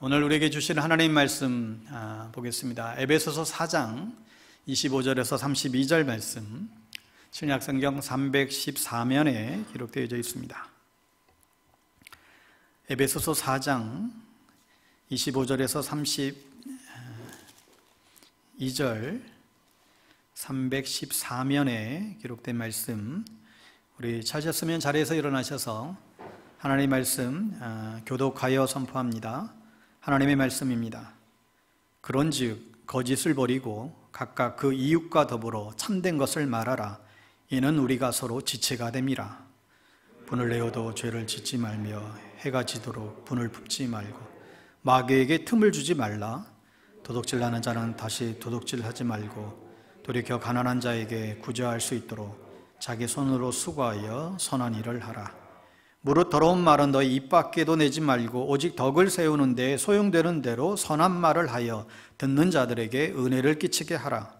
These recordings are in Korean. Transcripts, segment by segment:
오늘 우리에게 주신 하나님 말씀 보겠습니다. 에베소서 4장 25절에서 32절 말씀, 신약성경 314면에 기록되어 있습니다. 에베소서 4장 25절에서 32절 314면에 기록된 말씀, 우리 찾으셨으면 자리에서 일어나셔서 하나님의 말씀 교독하여 선포합니다. 하나님의 말씀입니다. 그런즉 거짓을 버리고 각각 그 이웃과 더불어 참된 것을 말하라. 이는 우리가 서로 지체가 됨이라. 분을 내어도 죄를 짓지 말며 해가 지도록 분을 품지 말고 마귀에게 틈을 주지 말라. 도둑질하는 자는 다시 도둑질하지 말고 돌이켜 가난한 자에게 구제할 수 있도록 자기 손으로 수고하여 선한 일을 하라. 무릇 더러운 말은 너희 입 밖에도 내지 말고 오직 덕을 세우는 데 소용되는 대로 선한 말을 하여 듣는 자들에게 은혜를 끼치게 하라.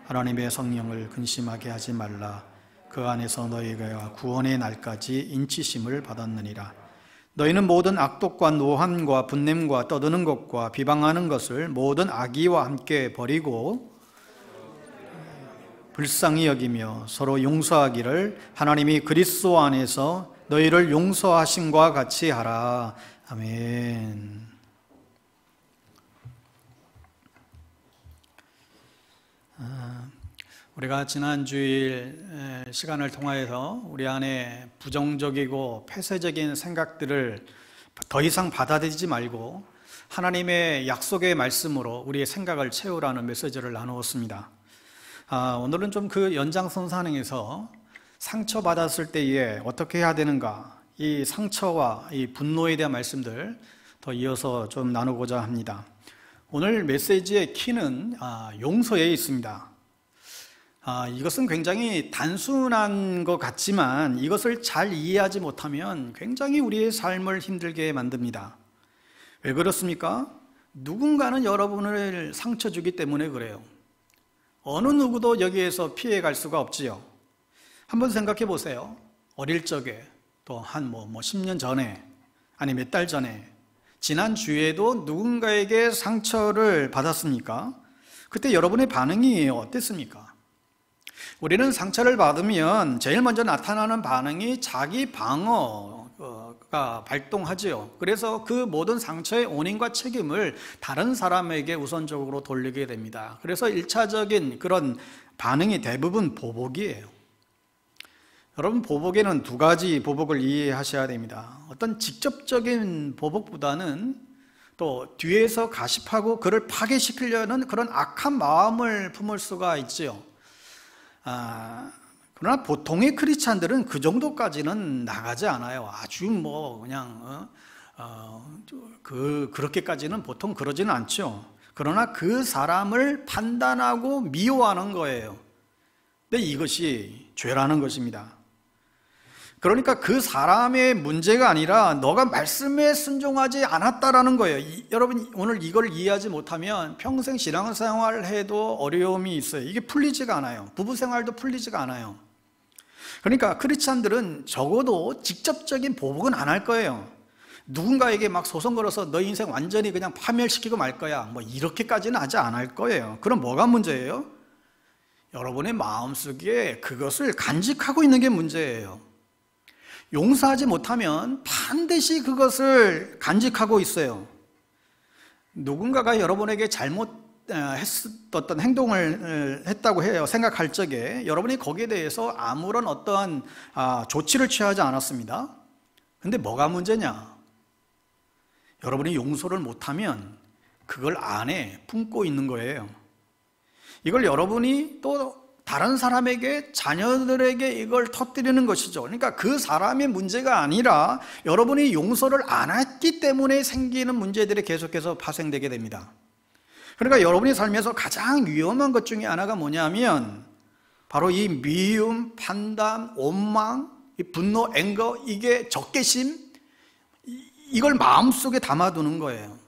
하나님의 성령을 근심하게 하지 말라. 그 안에서 너희가 구원의 날까지 인치심을 받았느니라. 너희는 모든 악독과 노함과 분냄과 떠드는 것과 비방하는 것을 모든 악의와 함께 버리고 불쌍히 여기며 서로 용서하기를 하나님이 그리스도 안에서 너희를 용서하심과 같이 하라. 아멘. 우리가 지난 주일 시간을 통하여서 우리 안에 부정적이고 폐쇄적인 생각들을 더 이상 받아들이지 말고 하나님의 약속의 말씀으로 우리의 생각을 채우라는 메시지를 나누었습니다. 오늘은 좀 그 연장선상에서 상처받았을 때에 어떻게 해야 되는가, 이 상처와 이 분노에 대한 말씀들 더 이어서 좀 나누고자 합니다. 오늘 메시지의 키는 용서에 있습니다. 이것은 굉장히 단순한 것 같지만 이것을 잘 이해하지 못하면 굉장히 우리의 삶을 힘들게 만듭니다. 왜 그렇습니까? 누군가는 여러분을 상처 주기 때문에 그래요. 어느 누구도 여기에서 피해갈 수가 없지요. 한번 생각해 보세요. 어릴 적에 또 한 10년 전에 아니 몇 달 전에 지난 주에도 누군가에게 상처를 받았습니까? 그때 여러분의 반응이 어땠습니까? 우리는 상처를 받으면 제일 먼저 나타나는 반응이 자기 방어가 발동하지요. 그래서 그 모든 상처의 원인과 책임을 다른 사람에게 우선적으로 돌리게 됩니다. 그래서 1차적인 그런 반응이 대부분 보복이에요. 여러분, 보복에는 두 가지 보복을 이해하셔야 됩니다. 어떤 직접적인 보복보다는 또 뒤에서 가십하고 그를 파괴시키려는 그런 악한 마음을 품을 수가 있지요. 그러나 보통의 크리스찬들은 그 정도까지는 나가지 않아요. 아주 그냥 그렇게까지는 보통 그러지는 않죠. 그러나 그 사람을 판단하고 미워하는 거예요. 근데 이것이 죄라는 것입니다. 그러니까 그 사람의 문제가 아니라 너가 말씀에 순종하지 않았다라는 거예요. 여러분, 오늘 이걸 이해하지 못하면 평생 신앙생활을 해도 어려움이 있어요. 이게 풀리지가 않아요. 부부생활도 풀리지가 않아요. 그러니까 크리스찬들은 적어도 직접적인 보복은 안 할 거예요. 누군가에게 막 소송 걸어서 너 인생 완전히 그냥 파멸시키고 말 거야, 이렇게까지는 하지 않을 거예요. 그럼 뭐가 문제예요? 여러분의 마음속에 그것을 간직하고 있는 게 문제예요. 용서하지 못하면 반드시 그것을 간직하고 있어요. 누군가가 여러분에게 잘못했었던 행동을 했다고 해요. 생각할 적에 여러분이 거기에 대해서 아무런 어떠한 조치를 취하지 않았습니다. 근데 뭐가 문제냐? 여러분이 용서를 못하면 그걸 안에 품고 있는 거예요. 이걸 여러분이 또 다른 사람에게, 자녀들에게 이걸 터뜨리는 것이죠. 그러니까 그 사람의 문제가 아니라 여러분이 용서를 안 했기 때문에 생기는 문제들이 계속해서 파생되게 됩니다. 그러니까 여러분의 삶에서 가장 위험한 것 중에 하나가 뭐냐면 바로 이 미움, 판단, 원망, 이 분노, 앵거, 이게 적개심, 이걸 마음속에 담아두는 거예요.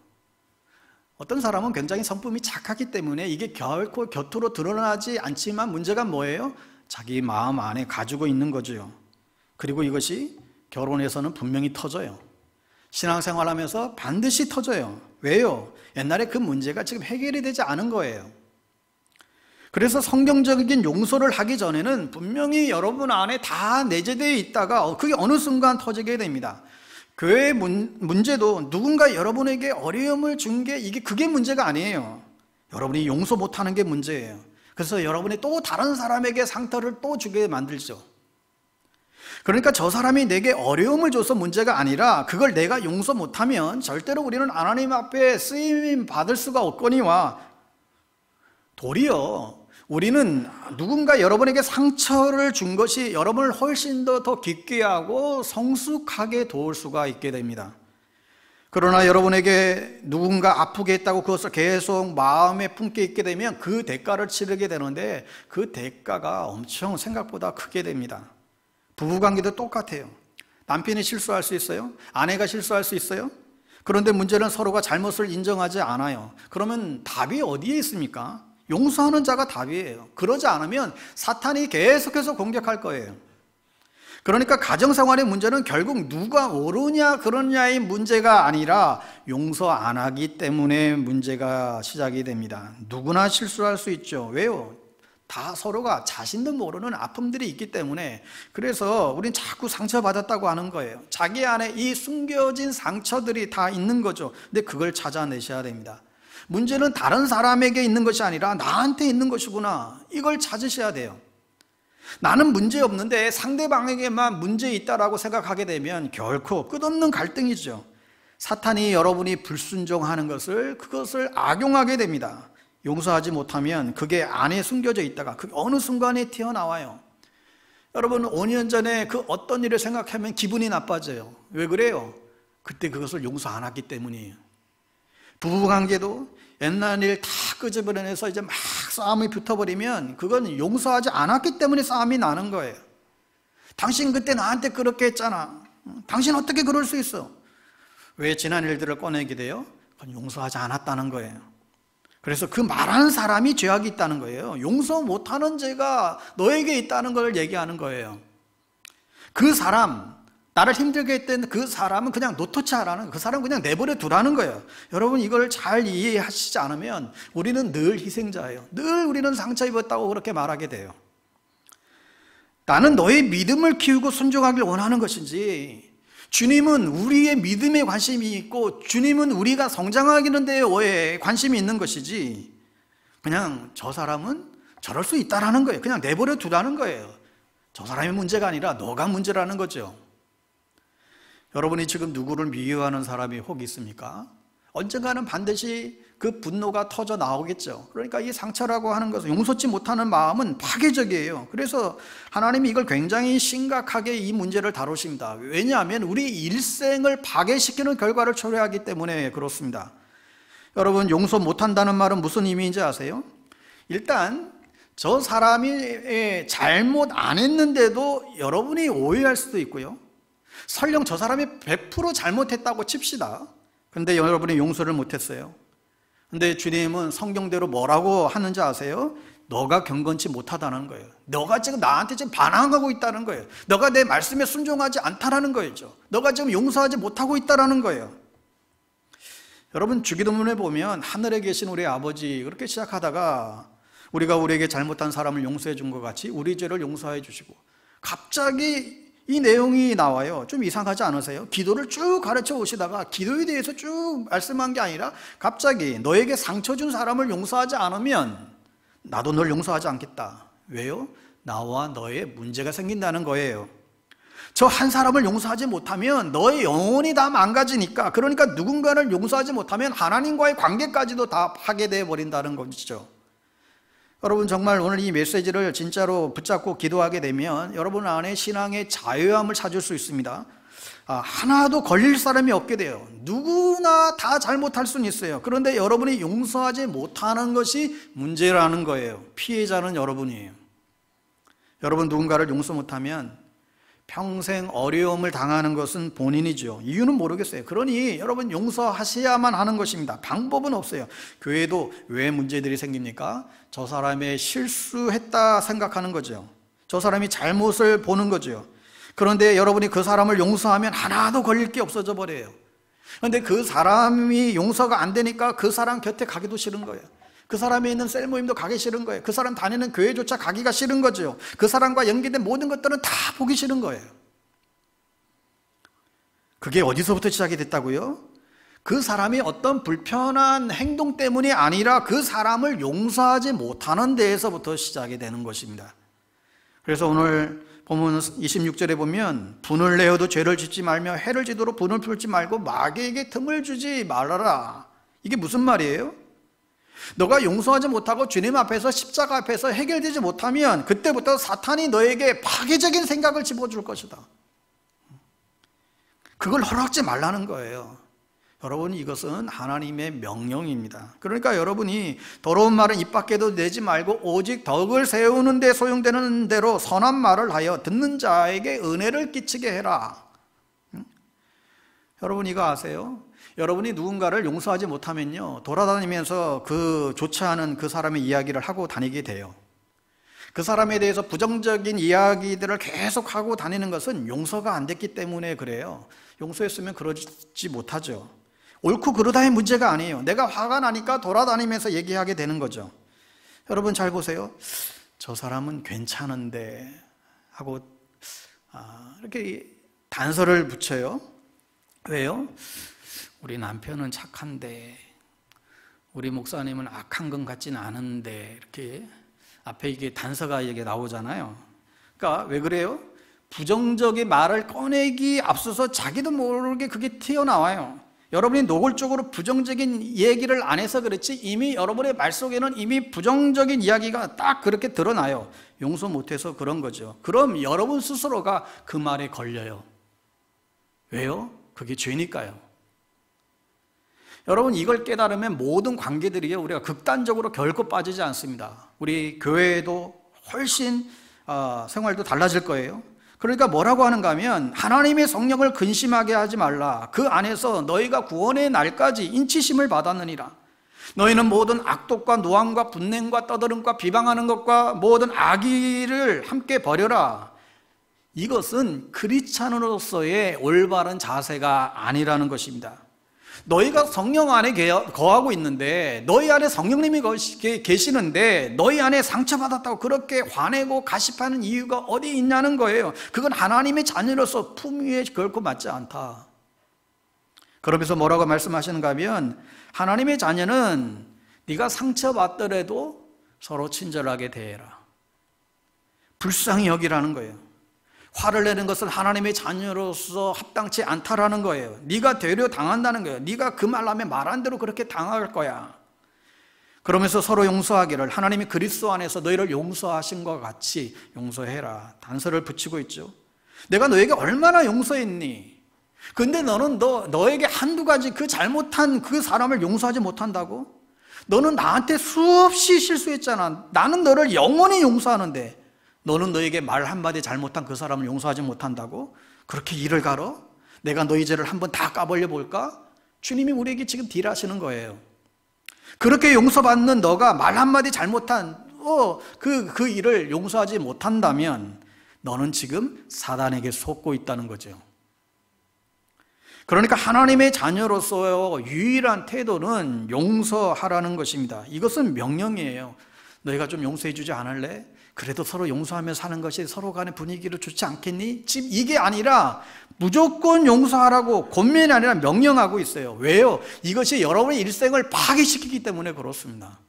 어떤 사람은 굉장히 성품이 착하기 때문에 이게 결코 겉으로 드러나지 않지만 문제가 뭐예요? 자기 마음 안에 가지고 있는 거죠. 그리고 이것이 결혼에서는 분명히 터져요. 신앙생활하면서 반드시 터져요. 왜요? 옛날에 그 문제가 지금 해결이 되지 않은 거예요. 그래서 성경적인 용서를 하기 전에는 분명히 여러분 안에 다 내재되어 있다가 그게 어느 순간 터지게 됩니다. 교회의 문제도 누군가 여러분에게 어려움을 준 게 그게 문제가 아니에요. 여러분이 용서 못하는 게 문제예요. 그래서 여러분이 또 다른 사람에게 상처를 또 주게 만들죠. 그러니까 저 사람이 내게 어려움을 줘서 문제가 아니라 그걸 내가 용서 못하면 절대로 우리는 하나님 앞에 쓰임 받을 수가 없거니와 도리어 우리는 누군가 여러분에게 상처를 준 것이 여러분을 훨씬 더 깊게 하고 성숙하게 도울 수가 있게 됩니다. 그러나 여러분에게 누군가 아프게 했다고 그것을 계속 마음에 품게 있게 되면 그 대가를 치르게 되는데 그 대가가 엄청 생각보다 크게 됩니다. 부부관계도 똑같아요. 남편이 실수할 수 있어요? 아내가 실수할 수 있어요? 그런데 문제는 서로가 잘못을 인정하지 않아요. 그러면 답이 어디에 있습니까? 용서하는 자가 답이에요. 그러지 않으면 사탄이 계속해서 공격할 거예요. 그러니까 가정생활의 문제는 결국 누가 옳으냐 그러냐의 문제가 아니라 용서 안 하기 때문에 문제가 시작이 됩니다. 누구나 실수할 수 있죠. 왜요? 다 서로가 자신도 모르는 아픔들이 있기 때문에. 그래서 우린 자꾸 상처받았다고 하는 거예요. 자기 안에 이 숨겨진 상처들이 다 있는 거죠. 근데 그걸 찾아내셔야 됩니다. 문제는 다른 사람에게 있는 것이 아니라 나한테 있는 것이구나. 이걸 찾으셔야 돼요. 나는 문제 없는데 상대방에게만 문제 있다라고 생각하게 되면 결코 끝없는 갈등이죠. 사탄이 여러분이 불순종하는 그것을 악용하게 됩니다. 용서하지 못하면 그게 안에 숨겨져 있다가 그게 어느 순간에 튀어나와요. 여러분 5년 전에 그 어떤 일을 생각하면 기분이 나빠져요. 왜 그래요? 그때 그것을 용서 안 했기 때문이에요. 부부관계도 옛날 일 다 끄집어내서 이제 막 싸움이 붙어버리면 그건 용서하지 않았기 때문에 싸움이 나는 거예요. 당신 그때 나한테 그렇게 했잖아. 당신 어떻게 그럴 수 있어? 왜 지난 일들을 꺼내게 돼요? 그건 용서하지 않았다는 거예요. 그래서 그 말하는 사람이 죄악이 있다는 거예요. 용서 못하는 죄가 너에게 있다는 걸 얘기하는 거예요. 그 사람, 나를 힘들게 했던 그 사람은 그냥 노터치 하라는 거예요. 그 사람은 그냥 내버려 두라는 거예요. 여러분 이걸 잘 이해하시지 않으면 우리는 늘 희생자예요. 늘 우리는 상처 입었다고 그렇게 말하게 돼요. 나는 너의 믿음을 키우고 순종하길 원하는 것인지, 주님은 우리의 믿음에 관심이 있고 주님은 우리가 성장하기는 데에 관심이 있는 것이지, 그냥 저 사람은 저럴 수 있다라는 거예요. 그냥 내버려 두라는 거예요. 저 사람의 문제가 아니라 너가 문제라는 거죠. 여러분이 지금 누구를 미워하는 사람이 혹 있습니까? 언젠가는 반드시 그 분노가 터져 나오겠죠. 그러니까 이 상처라고 하는 것은, 용서치 못하는 마음은 파괴적이에요. 그래서 하나님이 이걸 굉장히 심각하게 이 문제를 다루십니다. 왜냐하면 우리 일생을 파괴시키는 결과를 초래하기 때문에 그렇습니다. 여러분 용서 못한다는 말은 무슨 의미인지 아세요? 일단 저 사람이 잘못 안 했는데도 여러분이 오해할 수도 있고요, 설령 저 사람이 100% 잘못했다고 칩시다. 근데 여러분이 용서를 못했어요. 근데 주님은 성경대로 뭐라고 하는지 아세요? 너가 경건치 못하다는 거예요. 너가 지금 나한테 지금 반항하고 있다는 거예요. 너가 내 말씀에 순종하지 않다라는 거죠. 너가 지금 용서하지 못하고 있다라는 거예요. 여러분 주기도문에 보면 하늘에 계신 우리 아버지 그렇게 시작하다가 우리가 우리에게 잘못한 사람을 용서해 준 것 같이 우리 죄를 용서해 주시고, 갑자기 이 내용이 나와요. 좀 이상하지 않으세요? 기도를 쭉 가르쳐 오시다가 기도에 대해서 쭉 말씀한 게 아니라 갑자기 너에게 상처 준 사람을 용서하지 않으면 나도 널 용서하지 않겠다. 왜요? 나와 너의 문제가 생긴다는 거예요. 저 한 사람을 용서하지 못하면 너의 영혼이 다 망가지니까, 그러니까 누군가를 용서하지 못하면 하나님과의 관계까지도 다 파괴되어 버린다는 것이죠. 여러분 정말 오늘 이 메시지를 진짜로 붙잡고 기도하게 되면 여러분 안에 신앙의 자유함을 찾을 수 있습니다. 하나도 걸릴 사람이 없게 돼요. 누구나 다 잘못할 수는 있어요. 그런데 여러분이 용서하지 못하는 것이 문제라는 거예요. 피해자는 여러분이에요. 여러분 누군가를 용서 못하면 평생 어려움을 당하는 것은 본인이죠. 이유는 모르겠어요. 그러니 여러분 용서하셔야만 하는 것입니다. 방법은 없어요. 교회도 왜 문제들이 생깁니까? 저 사람의 실수했다 생각하는 거죠. 저 사람이 잘못을 보는 거죠. 그런데 여러분이 그 사람을 용서하면 하나도 걸릴 게 없어져 버려요. 그런데 그 사람이 용서가 안 되니까 그 사람 곁에 가기도 싫은 거예요. 그 사람이 있는 셀 모임도 가기 싫은 거예요. 그 사람 다니는 교회조차 가기가 싫은 거죠. 그 사람과 연계된 모든 것들은 다 보기 싫은 거예요. 그게 어디서부터 시작이 됐다고요? 그 사람이 어떤 불편한 행동 때문이 아니라 그 사람을 용서하지 못하는 데에서부터 시작이 되는 것입니다. 그래서 오늘 본문 26절에 보면 분을 내어도 죄를 짓지 말며 해를 지도록 분을 풀지 말고 마귀에게 틈을 주지 말아라. 이게 무슨 말이에요? 너가 용서하지 못하고 주님 앞에서 십자가 앞에서 해결되지 못하면 그때부터 사탄이 너에게 파괴적인 생각을 집어줄 것이다. 그걸 허락지 말라는 거예요. 여러분, 이것은 하나님의 명령입니다. 그러니까 여러분이 더러운 말은 입 밖에도 내지 말고 오직 덕을 세우는 데 소용되는 대로 선한 말을 하여 듣는 자에게 은혜를 끼치게 해라. 여러분 이거 아세요? 여러분이 누군가를 용서하지 못하면요, 돌아다니면서 그 좋지 않은 그 사람의 이야기를 하고 다니게 돼요. 그 사람에 대해서 부정적인 이야기들을 계속 하고 다니는 것은 용서가 안 됐기 때문에 그래요. 용서했으면 그러지 못하죠. 옳고 그르다의 문제가 아니에요. 내가 화가 나니까 돌아다니면서 얘기하게 되는 거죠. 여러분 잘 보세요. 저 사람은 괜찮은데 하고 이렇게 단서를 붙여요. 왜요? 우리 남편은 착한데 우리 목사님은 악한 것 같지는 않은데, 이렇게 앞에 이게 단서가 이게 나오잖아요. 그러니까 왜 그래요? 부정적인 말을 꺼내기 앞서서 자기도 모르게 그게 튀어나와요. 여러분이 노골적으로 부정적인 얘기를 안 해서 그렇지 이미 여러분의 말 속에는 이미 부정적인 이야기가 딱 그렇게 드러나요. 용서 못해서 그런 거죠. 그럼 여러분 스스로가 그 말에 걸려요. 왜요? 그게 죄니까요. 여러분 이걸 깨달으면 모든 관계들이요, 우리가 극단적으로 결코 빠지지 않습니다. 우리 교회도 훨씬 생활도 달라질 거예요. 그러니까 뭐라고 하는가 하면 하나님의 성령을 근심하게 하지 말라. 그 안에서 너희가 구원의 날까지 인치심을 받았느니라. 너희는 모든 악독과 노함과 분냄과 떠들음과 비방하는 것과 모든 악의를 함께 버려라. 이것은 크리스찬으로서의 올바른 자세가 아니라는 것입니다. 너희가 성령 안에 거하고 있는데, 너희 안에 성령님이 계시는데 너희 안에 상처받았다고 그렇게 화내고 가십하는 이유가 어디 있냐는 거예요. 그건 하나님의 자녀로서 품위에 결코 맞지 않다. 그러면서 뭐라고 말씀하시는가 하면, 하나님의 자녀는 네가 상처받더라도 서로 친절하게 대해라. 불쌍히 여기라는 거예요. 화를 내는 것은 하나님의 자녀로서 합당치 않다라는 거예요. 네가 되려 당한다는 거예요. 네가 그 말 하면 말한 대로 그렇게 당할 거야. 그러면서 서로 용서하기를, 하나님이 그리스도 안에서 너희를 용서하신 것 같이 용서해라. 단서를 붙이고 있죠. 내가 너에게 얼마나 용서했니? 근데 너는 너에게 한두 가지 그 잘못한 그 사람을 용서하지 못한다고? 너는 나한테 수없이 실수했잖아. 나는 너를 영원히 용서하는데 너는 너에게 말 한마디 잘못한 그 사람을 용서하지 못한다고? 그렇게 일을 갈어? 내가 너희 죄를 한번 다 까버려 볼까? 주님이 우리에게 지금 딜하시는 거예요. 그렇게 용서받는 너가 말 한마디 잘못한 그 일을 용서하지 못한다면 너는 지금 사단에게 속고 있다는 거죠. 그러니까 하나님의 자녀로서 유일한 태도는 용서하라는 것입니다. 이것은 명령이에요. 너희가 좀 용서해 주지 않을래? 그래도 서로 용서하며 사는 것이 서로 간의 분위기를 좋지 않겠니? 지금 이게 아니라 무조건 용서하라고 권면이 아니라 명령하고 있어요. 왜요? 이것이 여러분의 일생을 파괴시키기 때문에 그렇습니다.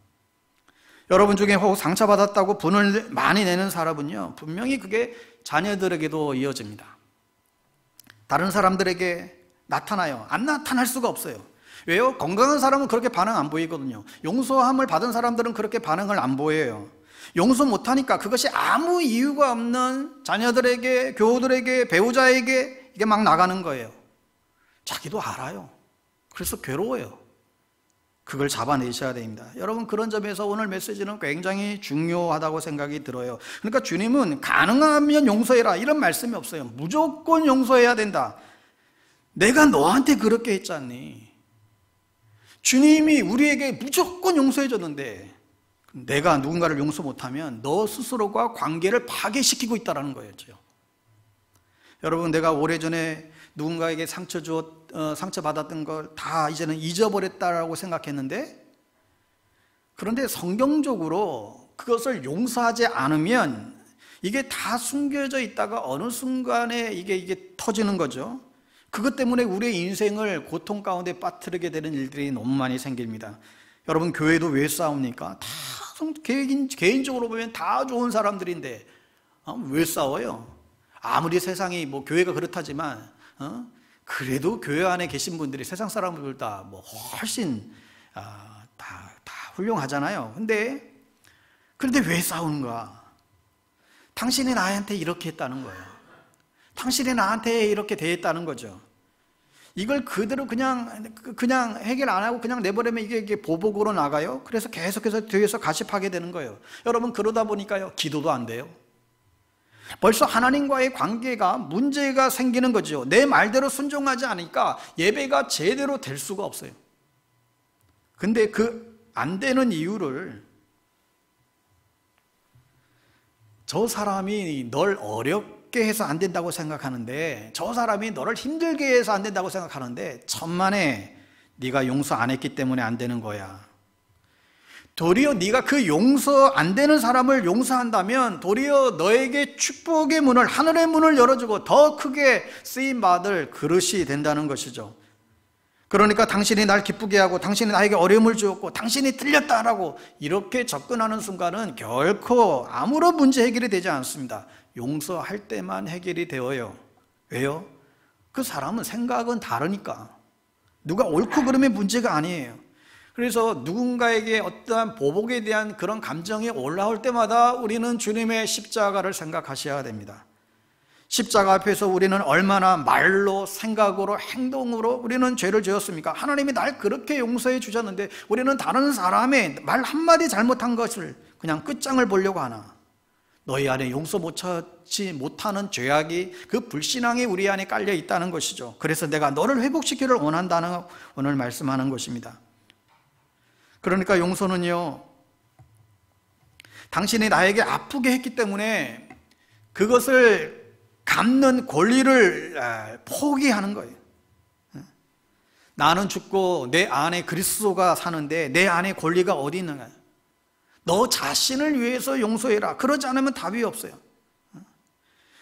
여러분 중에 혹 상처받았다고 분을 많이 내는 사람은요, 분명히 그게 자녀들에게도 이어집니다. 다른 사람들에게 나타나요. 안 나타날 수가 없어요. 왜요? 건강한 사람은 그렇게 반응 안 보이거든요. 용서함을 받은 사람들은 그렇게 반응을 안 보여요. 용서 못하니까 그것이 아무 이유가 없는 자녀들에게, 교우들에게, 배우자에게 이게 막 나가는 거예요. 자기도 알아요. 그래서 괴로워요. 그걸 잡아내셔야 됩니다. 여러분, 그런 점에서 오늘 메시지는 굉장히 중요하다고 생각이 들어요. 그러니까 주님은 가능하면 용서해라 이런 말씀이 없어요. 무조건 용서해야 된다. 내가 너한테 그렇게 했잖니. 주님이 우리에게 무조건 용서해 줬는데 내가 누군가를 용서 못하면 너 스스로가 관계를 파괴시키고 있다는 거예요. 여러분, 내가 오래전에 누군가에게 상처받았던 걸 다 이제는 잊어버렸다라고 생각했는데, 그런데 성경적으로 그것을 용서하지 않으면 이게 다 숨겨져 있다가 어느 순간에 이게 터지는 거죠. 그것 때문에 우리의 인생을 고통 가운데 빠뜨리게 되는 일들이 너무 많이 생깁니다. 여러분, 교회도 왜 싸웁니까? 다 개인적으로 보면 다 좋은 사람들인데 왜 싸워요? 아무리 세상이 뭐 교회가 그렇다지만 그래도 교회 안에 계신 분들이 세상 사람들보다 뭐 훨씬 다 훌륭하잖아요. 그런데 왜 싸우는가? 당신이 나한테 이렇게 했다는 거예요. 당신이 나한테 이렇게 대했다는 거죠. 이걸 그대로 그냥 해결 안 하고 그냥 내버리면 이게 보복으로 나가요. 그래서 계속해서 뒤에서 가십하게 되는 거예요. 여러분, 그러다 보니까요, 기도도 안 돼요. 벌써 하나님과의 관계가 문제가 생기는 거죠. 내 말대로 순종하지 않으니까 예배가 제대로 될 수가 없어요. 근데 그 안 되는 이유를 저 사람이 널 어렵게 해서 안 된다고 생각하는데, 저 사람이 너를 힘들게 해서 안 된다고 생각하는데, 천만에 네가 용서 안 했기 때문에 안 되는 거야. 도리어 네가 그 용서 안 되는 사람을 용서한다면 도리어 너에게 축복의 문을, 하늘의 문을 열어주고 더 크게 쓰임받을 그릇이 된다는 것이죠. 그러니까 당신이 날 기쁘게 하고 당신이 나에게 어려움을 주었고 당신이 틀렸다라고 이렇게 접근하는 순간은 결코 아무런 문제 해결이 되지 않습니다. 용서할 때만 해결이 되어요. 왜요? 그 사람은 생각은 다르니까. 누가 옳고 그름의 문제가 아니에요. 그래서 누군가에게 어떠한 보복에 대한 그런 감정이 올라올 때마다 우리는 주님의 십자가를 생각하셔야 됩니다. 십자가 앞에서 우리는 얼마나 말로, 생각으로, 행동으로 우리는 죄를 지었습니까? 하나님이 날 그렇게 용서해 주셨는데 우리는 다른 사람의 말 한마디 잘못한 것을 그냥 끝장을 보려고 하나? 너희 안에 용서 못하지 못하는 죄악이, 그 불신앙이 우리 안에 깔려 있다는 것이죠. 그래서 내가 너를 회복시키기를 원한다는 오늘 말씀하는 것입니다. 그러니까 용서는요, 당신이 나에게 아프게 했기 때문에 그것을 갚는 권리를 포기하는 거예요. 나는 죽고 내 안에 그리스도가 사는데 내 안에 권리가 어디 있는가? 너 자신을 위해서 용서해라. 그러지 않으면 답이 없어요.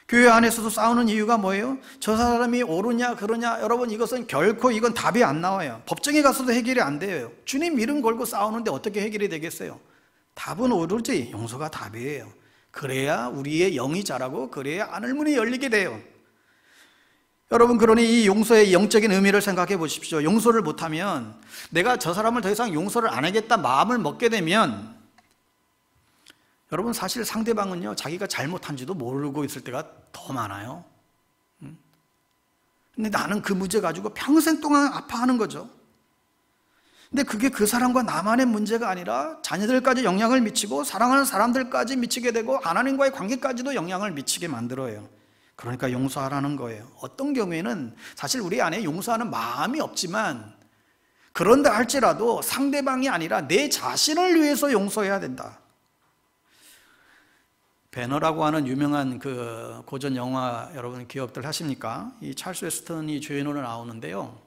교회 안에서도 싸우는 이유가 뭐예요? 저 사람이 옳으냐 그러냐. 여러분, 이건 답이 안 나와요. 법정에 가서도 해결이 안 돼요. 주님 이름 걸고 싸우는데 어떻게 해결이 되겠어요? 답은 오로지 용서가 답이에요. 그래야 우리의 영이 자라고, 그래야 하늘문이 열리게 돼요. 여러분, 그러니 이 용서의 영적인 의미를 생각해 보십시오. 용서를 못하면, 내가 저 사람을 더 이상 용서를 안 하겠다 마음을 먹게 되면, 여러분, 사실 상대방은요, 자기가 잘못한지도 모르고 있을 때가 더 많아요. 근데 나는 그 문제 가지고 평생 동안 아파하는 거죠. 근데 그게 그 사람과 나만의 문제가 아니라 자녀들까지 영향을 미치고 사랑하는 사람들까지 미치게 되고 하나님과의 관계까지도 영향을 미치게 만들어요. 그러니까 용서하라는 거예요. 어떤 경우에는 사실 우리 안에 용서하는 마음이 없지만, 그런다 할지라도 상대방이 아니라 내 자신을 위해서 용서해야 된다. 배너라고 하는 유명한 그 고전 영화 여러분 기억들 하십니까? 이 찰스 웨스턴이 주연으로 나오는데요.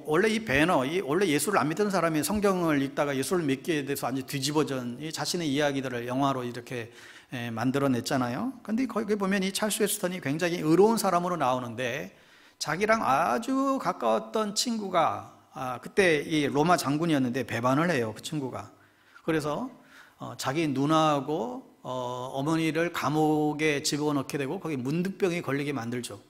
원래 이 배너, 원래 예수를 안 믿던 사람이 성경을 읽다가 예수를 믿게 돼서 완전 뒤집어진 이 자신의 이야기들을 영화로 이렇게 만들어냈잖아요. 근데 거기 보면 이 찰스 웨스턴이 굉장히 의로운 사람으로 나오는데, 자기랑 아주 가까웠던 친구가 그때 이 로마 장군이었는데 배반을 해요, 그 친구가. 그래서 자기 누나하고 어머니를 감옥에 집어넣게 되고 거기 문득병이 걸리게 만들죠.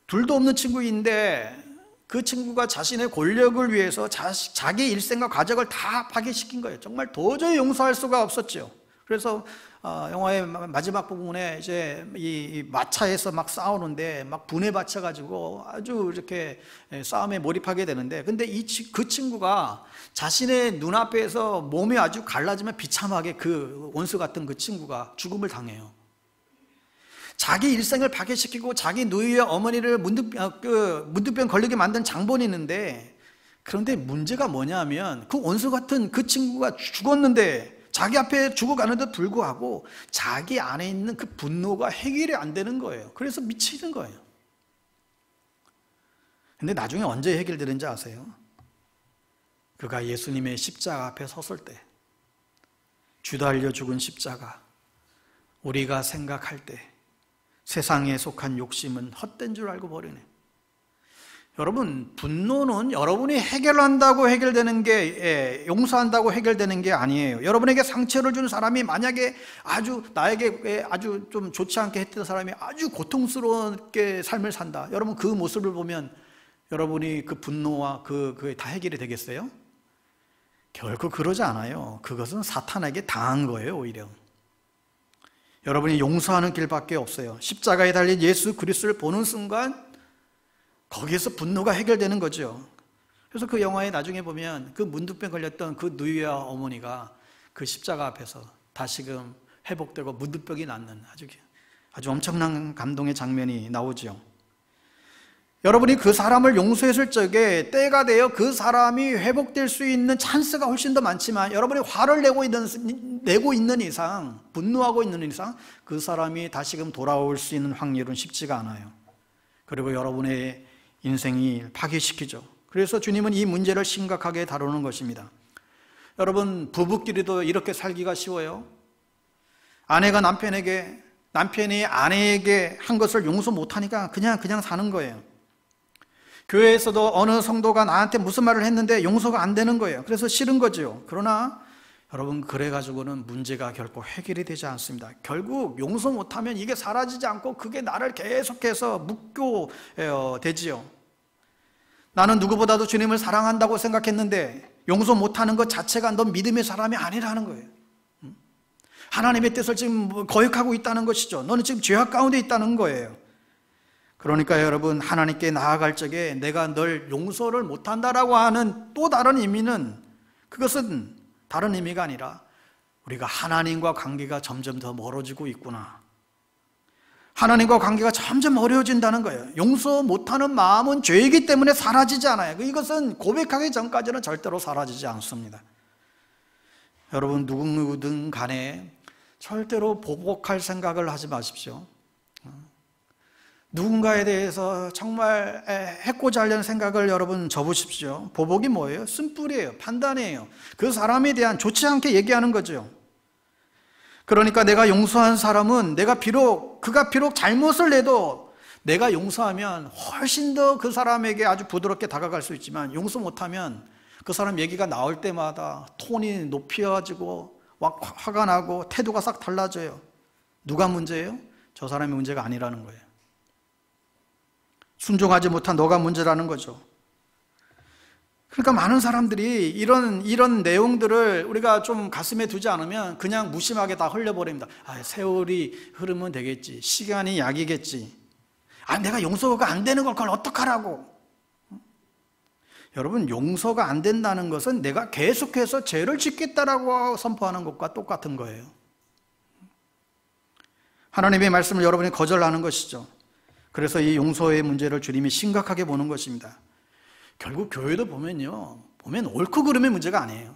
둘도 없는 친구인데 그 친구가 자신의 권력을 위해서 자기 일생과 가족을 다 파괴시킨 거예요. 정말 도저히 용서할 수가 없었죠. 그래서 영화의 마지막 부분에 이제 이 마차에서 막 싸우는데 막 분에 받쳐가지고 아주 이렇게 싸움에 몰입하게 되는데, 근데 그 친구가 자신의 눈앞에서 몸이 아주 갈라지면 비참하게 그 원수 같은 그 친구가 죽음을 당해요. 자기 일생을 파괴시키고 자기 누이의 어머니를 문득병 걸리게 만든 장본이 있는데, 그런데 문제가 뭐냐면 그 원수 같은 그 친구가 죽었는데 자기 앞에 죽어가는데도 불구하고 자기 안에 있는 그 분노가 해결이 안 되는 거예요. 그래서 미치는 거예요. 근데 나중에 언제 해결되는지 아세요? 그가 예수님의 십자가 앞에 섰을 때, 주달려 죽은 십자가, 우리가 생각할 때 세상에 속한 욕심은 헛된 줄 알고 버리네. 여러분, 분노는 여러분이 해결한다고 해결되는 게, 용서한다고 해결되는 게 아니에요. 여러분에게 상처를 준 사람이 만약에 나에게 아주 좀 좋지 않게 했던 사람이 아주 고통스럽게 삶을 산다. 여러분, 그 모습을 보면 여러분이 그 분노와 그게 다 해결이 되겠어요? 결코 그러지 않아요. 그것은 사탄에게 당한 거예요, 오히려. 여러분이 용서하는 길밖에 없어요. 십자가에 달린 예수 그리스도를 보는 순간 거기에서 분노가 해결되는 거죠. 그래서 그 영화에 나중에 보면 그 문둥병 걸렸던 그 누이와 어머니가 그 십자가 앞에서 다시금 회복되고 문둥병이 낫는 아주 엄청난 감동의 장면이 나오죠. 여러분이 그 사람을 용서했을 적에 때가 되어 그 사람이 회복될 수 있는 찬스가 훨씬 더 많지만, 여러분이 화를 내고 있는 이상, 분노하고 있는 이상 그 사람이 다시금 돌아올 수 있는 확률은 쉽지가 않아요. 그리고 여러분의 인생이 파괴시키죠. 그래서 주님은 이 문제를 심각하게 다루는 것입니다. 여러분, 부부끼리도 이렇게 살기가 쉬워요? 아내가 남편이 아내에게 한 것을 용서 못하니까 그냥 사는 거예요. 교회에서도 어느 성도가 나한테 무슨 말을 했는데 용서가 안 되는 거예요. 그래서 싫은 거죠. 그러나 여러분, 그래가지고는 문제가 결코 해결이 되지 않습니다. 결국 용서 못하면 이게 사라지지 않고 그게 나를 계속해서 묶여되지요. 나는 누구보다도 주님을 사랑한다고 생각했는데 용서 못하는 것 자체가 넌 믿음의 사람이 아니라는 거예요. 하나님의 뜻을 지금 거역하고 있다는 것이죠. 너는 지금 죄악 가운데 있다는 거예요. 그러니까 여러분, 하나님께 나아갈 적에 내가 널 용서를 못한다라고 하는 또 다른 의미는, 그것은 다른 의미가 아니라 우리가 하나님과 관계가 점점 더 멀어지고 있구나, 하나님과 관계가 점점 어려워진다는 거예요. 용서 못하는 마음은 죄이기 때문에 사라지지 않아요. 이것은 고백하기 전까지는 절대로 사라지지 않습니다. 여러분, 누구든 간에 절대로 보복할 생각을 하지 마십시오. 누군가에 대해서 정말 해코지 하려는 생각을 여러분 접으십시오. 보복이 뭐예요? 쓴뿌리예요. 판단이에요. 그 사람에 대한 좋지 않게 얘기하는 거죠. 그러니까 내가 용서한 사람은 그가 비록 잘못을 내도 내가 용서하면 훨씬 더 그 사람에게 아주 부드럽게 다가갈 수 있지만, 용서 못하면 그 사람 얘기가 나올 때마다 톤이 높여가지고 화가 나고 태도가 싹 달라져요. 누가 문제예요? 저 사람이 문제가 아니라는 거예요. 순종하지 못한 너가 문제라는 거죠. 그러니까 많은 사람들이 이런 내용들을 우리가 좀 가슴에 두지 않으면 그냥 무심하게 다 흘려버립니다. 세월이 흐르면 되겠지. 시간이 약이겠지. 내가 용서가 안 되는 걸 그걸 어떡하라고. 여러분, 용서가 안 된다는 것은 내가 계속해서 죄를 짓겠다라고 선포하는 것과 똑같은 거예요. 하나님의 말씀을 여러분이 거절하는 것이죠. 그래서 이 용서의 문제를 주님이 심각하게 보는 것입니다. 결국 교회도 보면 옳고 그름의 문제가 아니에요.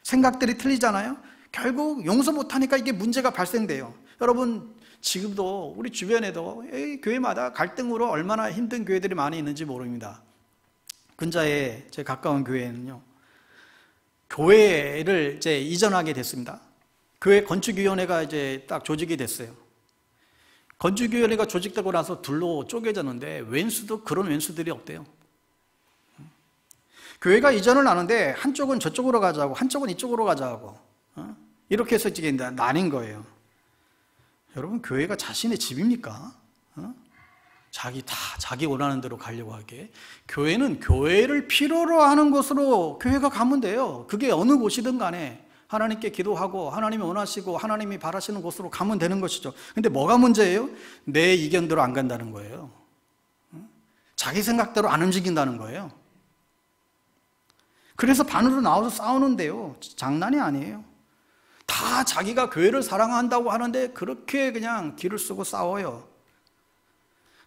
생각들이 틀리잖아요. 결국 용서 못하니까 이게 문제가 발생돼요. 여러분, 지금도 우리 주변에도 교회마다 갈등으로 얼마나 힘든 교회들이 많이 있는지 모릅니다. 근자에 제 가까운 교회는요, 교회를 이제 이전하게 됐습니다. 교회 건축위원회가 이제 딱 조직이 됐어요. 건축위원회가 조직되고 나서 둘로 쪼개졌는데 왼수도 그런 왼수들이 없대요. 교회가 이전을 하는데 한쪽은 저쪽으로 가자고, 한쪽은 이쪽으로 가자고, 이렇게 해서 이제 나뉜 거예요. 여러분, 교회가 자신의 집입니까? 자기 원하는 대로 가려고 하게. 교회는 교회를 필요로 하는 곳으로 교회가 가면 돼요. 그게 어느 곳이든 간에 하나님께 기도하고 하나님이 원하시고 하나님이 바라시는 곳으로 가면 되는 것이죠. 근데 뭐가 문제예요? 내 의견대로 안 간다는 거예요. 자기 생각대로 안 움직인다는 거예요. 그래서 반으로 나와서 싸우는데요, 장난이 아니에요. 다 자기가 교회를 사랑한다고 하는데 그렇게 그냥 기를 쓰고 싸워요.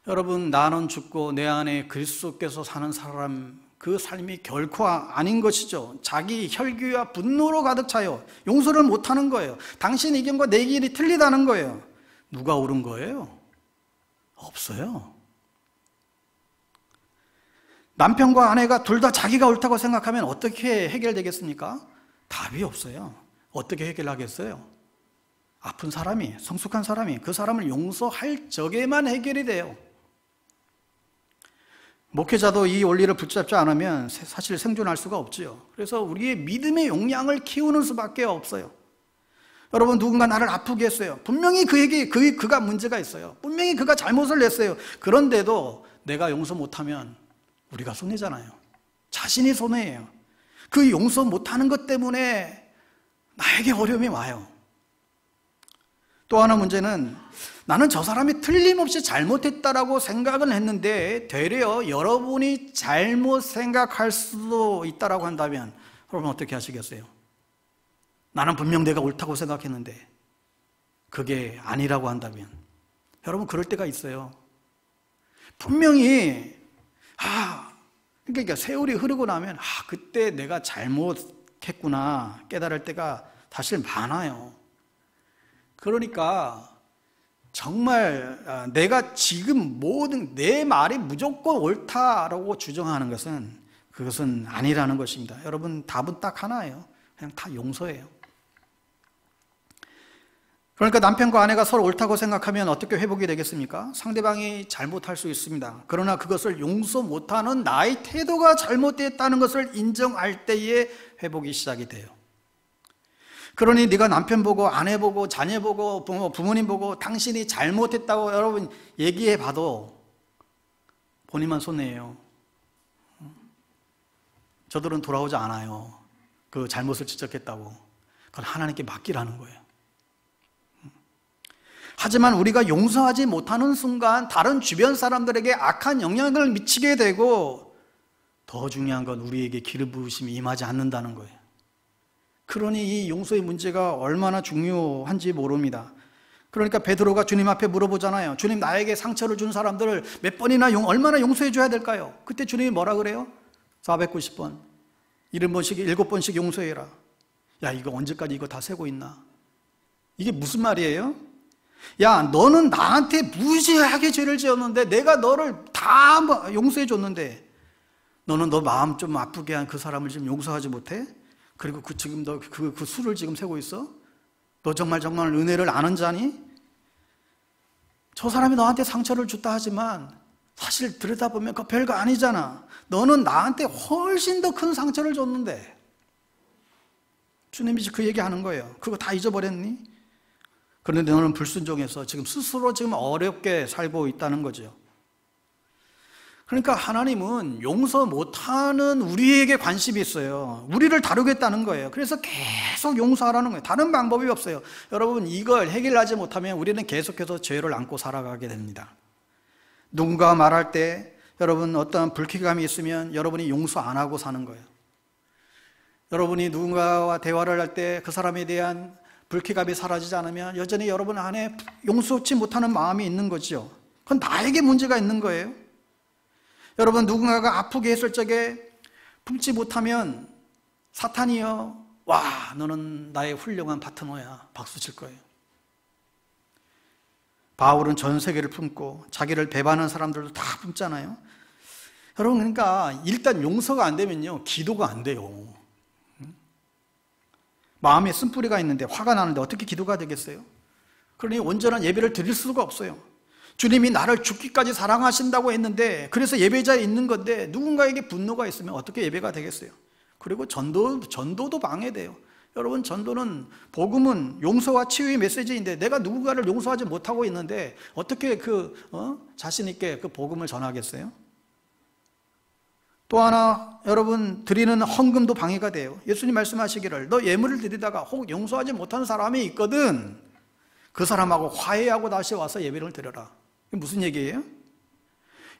여러분, 나는 죽고 내 안에 그리스도께서 사는 사람, 그 삶이 결코 아닌 것이죠. 자기 혈기와 분노로 가득 차요. 용서를 못하는 거예요. 당신 의견과 내 길이 틀리다는 거예요. 누가 옳은 거예요? 없어요. 남편과 아내가 둘 다 자기가 옳다고 생각하면 어떻게 해결되겠습니까? 답이 없어요. 어떻게 해결하겠어요? 아픈 사람이, 성숙한 사람이 그 사람을 용서할 적에만 해결이 돼요. 목회자도 이 원리를 붙잡지 않으면 사실 생존할 수가 없지요. 그래서 우리의 믿음의 용량을 키우는 수밖에 없어요. 여러분, 누군가 나를 아프게 했어요. 분명히 그가 문제가 있어요. 분명히 그가 잘못을 냈어요. 그런데도 내가 용서 못하면 우리가 손해잖아요. 자신이 손해예요. 그 용서 못하는 것 때문에 나에게 어려움이 와요. 또 하나 문제는 나는 저 사람이 틀림없이 잘못했다라고 생각은 했는데 되려 여러분이 잘못 생각할 수도 있다라고 한다면 여러분 어떻게 하시겠어요? 나는 분명 내가 옳다고 생각했는데 그게 아니라고 한다면 여러분 그럴 때가 있어요. 분명히 그러니까 세월이 흐르고 나면 그때 내가 잘못했구나 깨달을 때가 사실 많아요. 그러니까 정말 내가 지금 모든 내 말이 무조건 옳다라고 주장하는 것은 그것은 아니라는 것입니다. 여러분 답은 딱 하나예요. 그냥 다 용서예요. 그러니까 남편과 아내가 서로 옳다고 생각하면 어떻게 회복이 되겠습니까? 상대방이 잘못할 수 있습니다. 그러나 그것을 용서 못하는 나의 태도가 잘못됐다는 것을 인정할 때에 회복이 시작이 돼요. 그러니 네가 남편 보고 아내 보고 자녀 보고 부모님 보고 당신이 잘못했다고 여러분 얘기해 봐도 본인만 손해예요. 저들은 돌아오지 않아요. 그 잘못을 지적했다고. 그건 하나님께 맡기라는 거예요. 하지만 우리가 용서하지 못하는 순간 다른 주변 사람들에게 악한 영향을 미치게 되고 더 중요한 건 우리에게 기름 부으심이 임하지 않는다는 거예요. 그러니 이 용서의 문제가 얼마나 중요한지 모릅니다. 그러니까 베드로가 주님 앞에 물어보잖아요. 주님, 나에게 상처를 준 사람들을 몇 번이나 얼마나 용서해 줘야 될까요? 그때 주님이 뭐라 그래요? 490번 70번씩 7번씩 용서해라. 야, 이거 언제까지 이거 다 세고 있나? 이게 무슨 말이에요? 야, 너는 나한테 무지하게 죄를 지었는데 내가 너를 다 용서해 줬는데 너는 너 마음 좀 아프게 한 그 사람을 지금 용서하지 못해? 그리고 지금 너 그 수를 지금 세고 있어? 너 정말 은혜를 아는 자니? 저 사람이 너한테 상처를 줬다 하지만 사실 들여다보면 그거 별거 아니잖아. 너는 나한테 훨씬 더 큰 상처를 줬는데. 주님이 그 얘기하는 거예요. 그거 다 잊어버렸니? 그런데 너는 불순종해서 지금 스스로 지금 어렵게 살고 있다는 거죠. 그러니까 하나님은 용서 못하는 우리에게 관심이 있어요. 우리를 다루겠다는 거예요. 그래서 계속 용서하라는 거예요. 다른 방법이 없어요. 여러분, 이걸 해결하지 못하면 우리는 계속해서 죄를 안고 살아가게 됩니다. 누군가 말할 때 여러분 어떤 불쾌감이 있으면 여러분이 용서 안 하고 사는 거예요. 여러분이 누군가와 대화를 할 때 그 사람에 대한 불쾌감이 사라지지 않으면 여전히 여러분 안에 용서치 못하는 마음이 있는 거죠. 그건 나에게 문제가 있는 거예요. 여러분, 누군가가 아프게 했을 적에 품지 못하면 사탄이요, 와, 너는 나의 훌륭한 파트너야, 박수 칠 거예요. 바울은 전 세계를 품고 자기를 배반하는 사람들도 다 품잖아요. 여러분, 그러니까 일단 용서가 안 되면요, 기도가 안 돼요. 마음에 쓴뿌리가 있는데 화가 나는데 어떻게 기도가 되겠어요? 그러니 온전한 예배를 드릴 수가 없어요. 주님이 나를 죽기까지 사랑하신다고 했는데 그래서 예배자에 있는 건데 누군가에게 분노가 있으면 어떻게 예배가 되겠어요? 그리고 전도도 방해돼요. 여러분, 전도는, 복음은 용서와 치유의 메시지인데 내가 누군가를 용서하지 못하고 있는데 어떻게 자신 있게 그 복음을 전하겠어요? 또 하나, 여러분, 드리는 헌금도 방해가 돼요. 예수님 말씀하시기를 너 예물을 드리다가 혹 용서하지 못하는 사람이 있거든 그 사람하고 화해하고 다시 와서 예배를 드려라. 이게 무슨 얘기예요?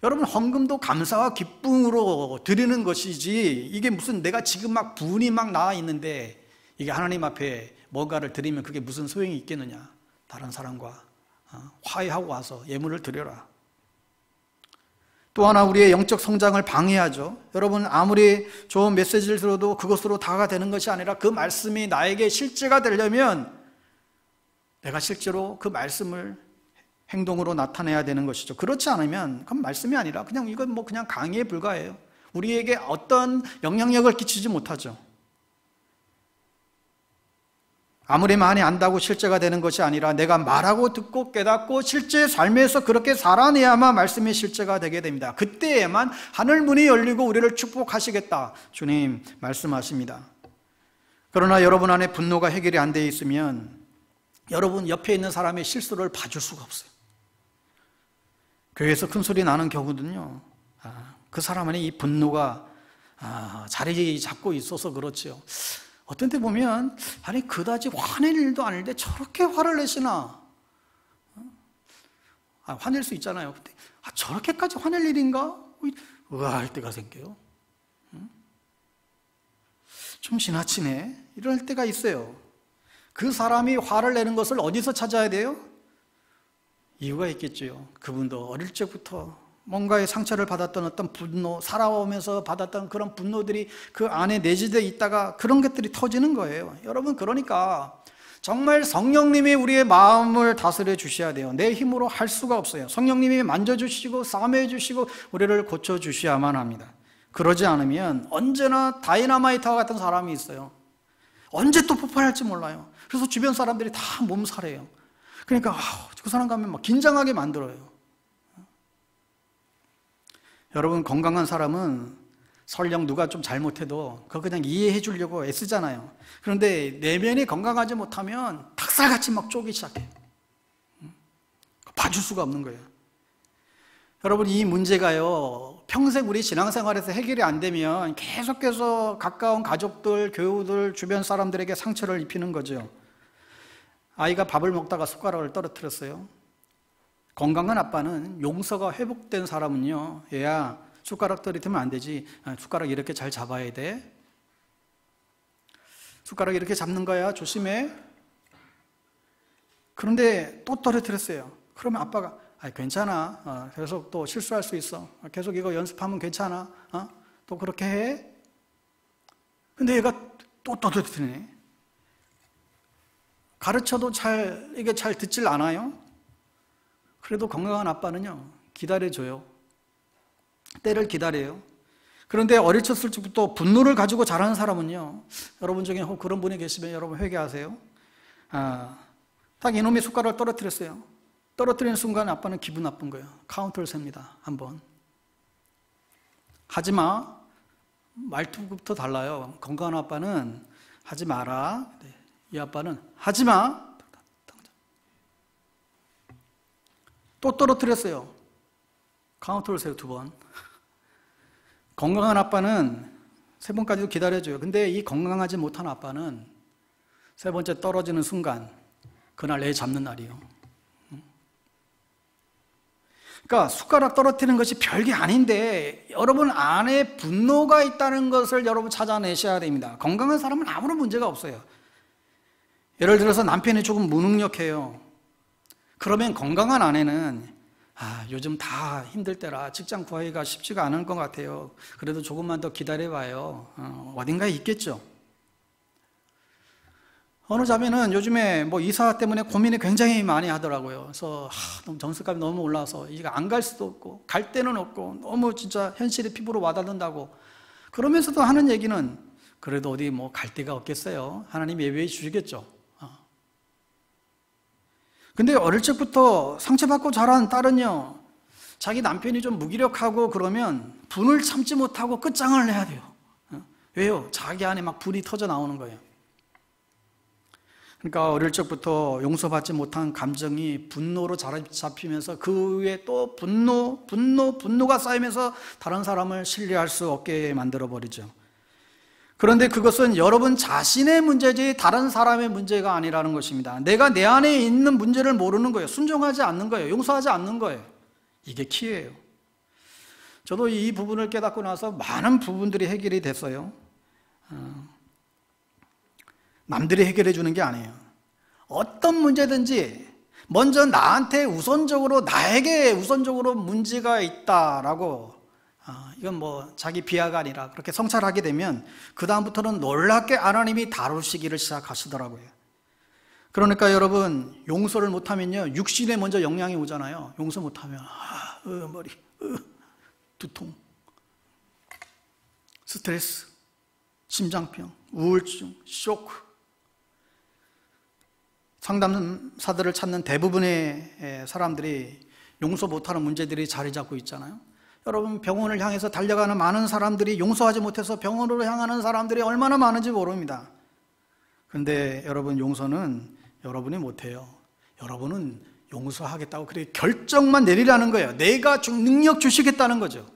여러분, 헌금도 감사와 기쁨으로 드리는 것이지 이게 무슨 내가 지금 막 분이 막 나와 있는데 이게 하나님 앞에 뭔가를 드리면 그게 무슨 소용이 있겠느냐. 다른 사람과 화해하고 와서 예물을 드려라. 또 하나 우리의 영적 성장을 방해하죠. 여러분, 아무리 좋은 메시지를 들어도 그것으로 다가 되는 것이 아니라 그 말씀이 나에게 실제가 되려면 내가 실제로 그 말씀을 행동으로 나타내야 되는 것이죠. 그렇지 않으면 그건 말씀이 아니라 그냥 이건 그냥 강의에 불과해요. 우리에게 어떤 영향력을 끼치지 못하죠. 아무리 많이 안다고 실제가 되는 것이 아니라 내가 말하고 듣고 깨닫고 실제 삶에서 그렇게 살아내야만 말씀이 실제가 되게 됩니다. 그때에만 하늘 문이 열리고 우리를 축복하시겠다, 주님 말씀하십니다. 그러나 여러분 안에 분노가 해결이 안 돼 있으면 여러분 옆에 있는 사람의 실수를 봐줄 수가 없어요. 교회에서 큰 소리 나는 경우는요, 그 사람 안에 이 분노가 자리 잡고 있어서 그렇지요. 어떤 때 보면 아니 그다지 화낼 일도 아닌데 저렇게 화를 내시나, 화낼 수 있잖아요. 근데 저렇게까지 화낼 일인가? 의아할 때가 생겨요. 좀 지나치네, 이럴 때가 있어요. 그 사람이 화를 내는 것을 어디서 찾아야 돼요? 이유가 있겠죠. 그분도 어릴 적부터 뭔가의 상처를 받았던 어떤 분노, 살아오면서 받았던 그런 분노들이 그 안에 내재되어 있다가 그런 것들이 터지는 거예요. 여러분, 그러니까 정말 성령님이 우리의 마음을 다스려 주셔야 돼요. 내 힘으로 할 수가 없어요. 성령님이 만져주시고 싸매어 주시고 우리를 고쳐주셔야만 합니다. 그러지 않으면 언제나 다이너마이트와 같은 사람이 있어요. 언제 또 폭발할지 몰라요. 그래서 주변 사람들이 다 몸살이에요. 그러니까 그 사람 가면 막 긴장하게 만들어요. 여러분, 건강한 사람은 설령 누가 좀 잘못해도 그거 그냥 이해해 주려고 애쓰잖아요. 그런데 내면이 건강하지 못하면 닭살같이 막 쪼기 시작해요. 봐줄 수가 없는 거예요. 여러분, 이 문제가요, 평생 우리 신앙생활에서 해결이 안 되면 계속해서 가까운 가족들, 교우들, 주변 사람들에게 상처를 입히는 거죠. 아이가 밥을 먹다가 숟가락을 떨어뜨렸어요. 건강한 아빠는, 용서가 회복된 사람은요, 얘야 숟가락 떨어뜨리면 안 되지, 숟가락 이렇게 잘 잡아야 돼, 숟가락 이렇게 잡는 거야, 조심해. 그런데 또 떨어뜨렸어요. 그러면 아빠가 괜찮아, 계속 또 실수할 수 있어, 계속 이거 연습하면 괜찮아, 또 그렇게 해. 근데 얘가 또 떨어뜨리네. 가르쳐도 이게 잘 듣질 않아요. 그래도 건강한 아빠는요, 기다려줘요. 때를 기다려요. 그런데 어릴 적부터 분노를 가지고 자라는 사람은요, 여러분 중에 혹 그런 분이 계시면 여러분 회개하세요. 딱 이놈이 숟가락을 떨어뜨렸어요. 떨어뜨리는 순간 아빠는 기분 나쁜 거예요. 카운트를 셉니다. 한번. 하지마. 말투부터 달라요. 건강한 아빠는 하지 마라. 이 아빠는 하지마. 또 떨어뜨렸어요. 카운트를 세요. 2번. 건강한 아빠는 3번까지도 기다려줘요. 근데 이 건강하지 못한 아빠는 3번째 떨어지는 순간, 그날 애 잡는 날이에요. 그러니까 숟가락 떨어뜨리는 것이 별게 아닌데 여러분 안에 분노가 있다는 것을 여러분 찾아내셔야 됩니다. 건강한 사람은 아무런 문제가 없어요. 예를 들어서 남편이 조금 무능력해요. 그러면 건강한 아내는 요즘 다 힘들 때라 직장 구하기가 쉽지가 않은 것 같아요. 그래도 조금만 더 기다려봐요. 어딘가에 있겠죠. 어느 자매는 요즘에 이사 때문에 고민이 굉장히 많이 하더라고요. 그래서 전세값이 너무 올라서 이게 안 갈 수도 없고 갈 데는 없고 너무 진짜 현실이 피부로 와닿는다고. 그러면서도 하는 얘기는 그래도 어디 갈 데가 없겠어요. 하나님 예배해 주시겠죠. 근데 어릴 적부터 상처받고 자란 딸은요, 자기 남편이 좀 무기력하고 그러면 분을 참지 못하고 끝장을 내야 돼요. 왜요? 자기 안에 막 불이 터져 나오는 거예요. 그러니까 어릴 적부터 용서받지 못한 감정이 분노로 자리 잡히면서 그 위에 또 분노가 쌓이면서 다른 사람을 신뢰할 수 없게 만들어버리죠. 그런데 그것은 여러분 자신의 문제지 다른 사람의 문제가 아니라는 것입니다. 내가 내 안에 있는 문제를 모르는 거예요. 순종하지 않는 거예요. 용서하지 않는 거예요. 이게 키예요. 저도 이 부분을 깨닫고 나서 많은 부분들이 해결이 됐어요. 남들이 해결해 주는 게 아니에요. 어떤 문제든지 먼저 나한테 우선적으로, 나에게 우선적으로 문제가 있다라고, 이건 뭐 자기 비하가 아니라 그렇게 성찰하게 되면 그 다음부터는 놀랍게 하나님이 다루시기를 시작하시더라고요. 그러니까 여러분, 용서를 못하면요, 육신에 먼저 영향이 오잖아요. 용서 못하면 머리, 두통, 스트레스, 심장병, 우울증, 쇼크. 상담사들을 찾는 대부분의 사람들이 용서 못하는 문제들이 자리 잡고 있잖아요. 여러분, 병원을 향해서 달려가는 많은 사람들이 용서하지 못해서 병원으로 향하는 사람들이 얼마나 많은지 모릅니다. 그런데 여러분, 용서는 여러분이 못해요. 여러분은 용서하겠다고 그래 결정만 내리라는 거예요. 내가 능력 주시겠다는 거죠.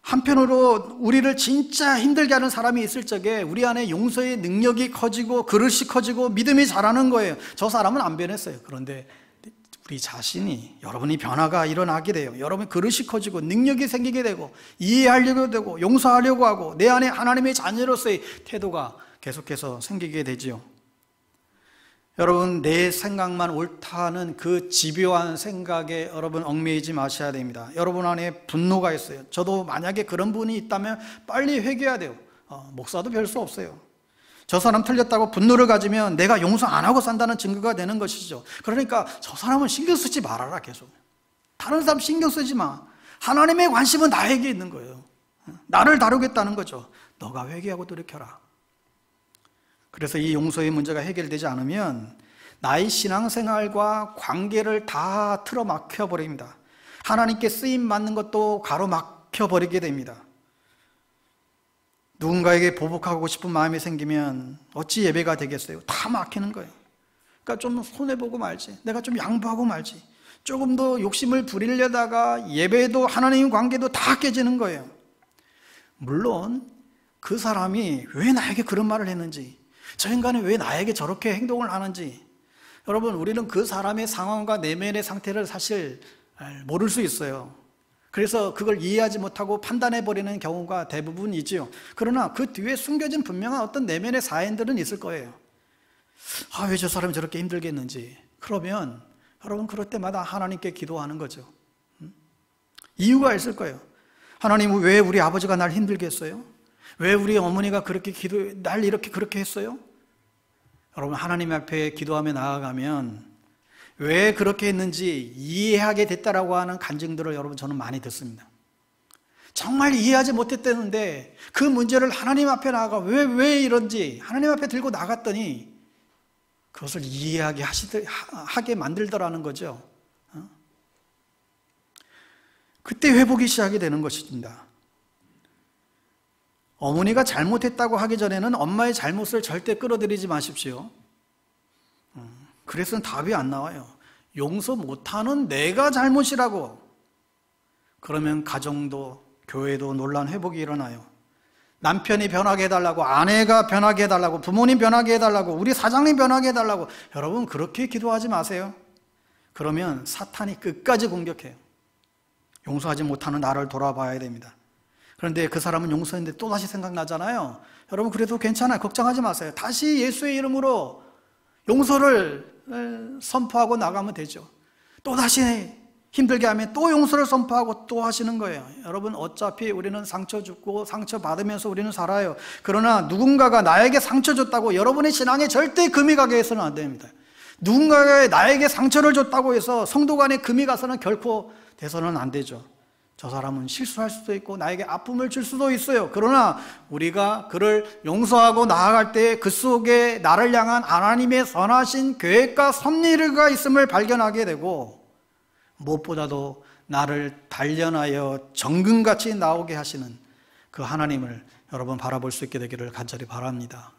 한편으로 우리를 진짜 힘들게 하는 사람이 있을 적에 우리 안에 용서의 능력이 커지고 그릇이 커지고 믿음이 자라는 거예요. 저 사람은 안 변했어요. 그런데 우리 자신이, 여러분이 변화가 일어나게 돼요. 여러분 그릇이 커지고 능력이 생기게 되고 이해하려고 되고 용서하려고 하고 내 안에 하나님의 자녀로서의 태도가 계속해서 생기게 되지요. 여러분, 내 생각만 옳다는 그 집요한 생각에 여러분 얽매이지 마셔야 됩니다. 여러분 안에 분노가 있어요. 저도 만약에 그런 분이 있다면 빨리 회개해야 돼요. 목사도 별 수 없어요. 저 사람 틀렸다고 분노를 가지면 내가 용서 안 하고 산다는 증거가 되는 것이죠. 그러니까 저 사람은 신경 쓰지 말아라. 계속 다른 사람 신경 쓰지 마. 하나님의 관심은 나에게 있는 거예요. 나를 다루겠다는 거죠. 너가 회개하고 돌이켜라. 그래서 이 용서의 문제가 해결되지 않으면 나의 신앙생활과 관계를 다 틀어막혀 버립니다. 하나님께 쓰임 받는 것도 가로막혀 버리게 됩니다. 누군가에게 보복하고 싶은 마음이 생기면 어찌 예배가 되겠어요? 다 막히는 거예요. 그러니까 좀 손해보고 말지, 내가 좀 양보하고 말지, 조금 더 욕심을 부리려다가 예배도 하나님 관계도 다 깨지는 거예요. 물론 그 사람이 왜 나에게 그런 말을 했는지, 저 인간이 왜 나에게 저렇게 행동을 하는지, 여러분, 우리는 그 사람의 상황과 내면의 상태를 사실 모를 수 있어요. 그래서 그걸 이해하지 못하고 판단해버리는 경우가 대부분이지요. 그러나 그 뒤에 숨겨진 분명한 어떤 내면의 사연들은 있을 거예요. 왜 저 사람이 저렇게 힘들게 했는지. 그러면 여러분, 그럴 때마다 하나님께 기도하는 거죠. 이유가 있을 거예요. 하나님, 왜 우리 아버지가 날 힘들게 했어요? 왜 우리 어머니가 날 이렇게 그렇게 했어요? 여러분, 하나님 앞에 기도하며 나아가면 왜 그렇게 했는지 이해하게 됐다라고 하는 간증들을 여러분 저는 많이 듣습니다. 정말 이해하지 못했다는데 그 문제를 하나님 앞에 나아가 왜 이런지 하나님 앞에 들고 나갔더니 그것을 이해하게 하게 만들더라는 거죠. 그때 회복이 시작이 되는 것입니다. 어머니가 잘못했다고 하기 전에는 엄마의 잘못을 절대 끌어들이지 마십시오. 그래서는 답이 안 나와요. 용서 못하는 내가 잘못이라고. 그러면 가정도 교회도 놀란 회복이 일어나요. 남편이 변하게 해달라고, 아내가 변하게 해달라고, 부모님 변하게 해달라고, 우리 사장님 변하게 해달라고. 여러분, 그렇게 기도하지 마세요. 그러면 사탄이 끝까지 공격해요. 용서하지 못하는 나를 돌아봐야 됩니다. 그런데 그 사람은 용서했는데 또다시 생각나잖아요. 여러분, 그래도 괜찮아요. 걱정하지 마세요. 다시 예수의 이름으로 용서를 선포하고 나가면 되죠. 또다시 힘들게 하면 또 용서를 선포하고 또 하시는 거예요. 여러분, 어차피 우리는 상처 주고 상처 받으면서 우리는 살아요. 그러나 누군가가 나에게 상처 줬다고 여러분의 신앙에 절대 금이 가게 해서는 안 됩니다. 누군가가 나에게 상처를 줬다고 해서 성도 간에 금이 가서는 결코 돼서는 안 되죠. 저 사람은 실수할 수도 있고 나에게 아픔을 줄 수도 있어요. 그러나 우리가 그를 용서하고 나아갈 때 그 속에 나를 향한 하나님의 선하신 계획과 섭리가 있음을 발견하게 되고, 무엇보다도 나를 단련하여 정금같이 나오게 하시는 그 하나님을 여러분 바라볼 수 있게 되기를 간절히 바랍니다.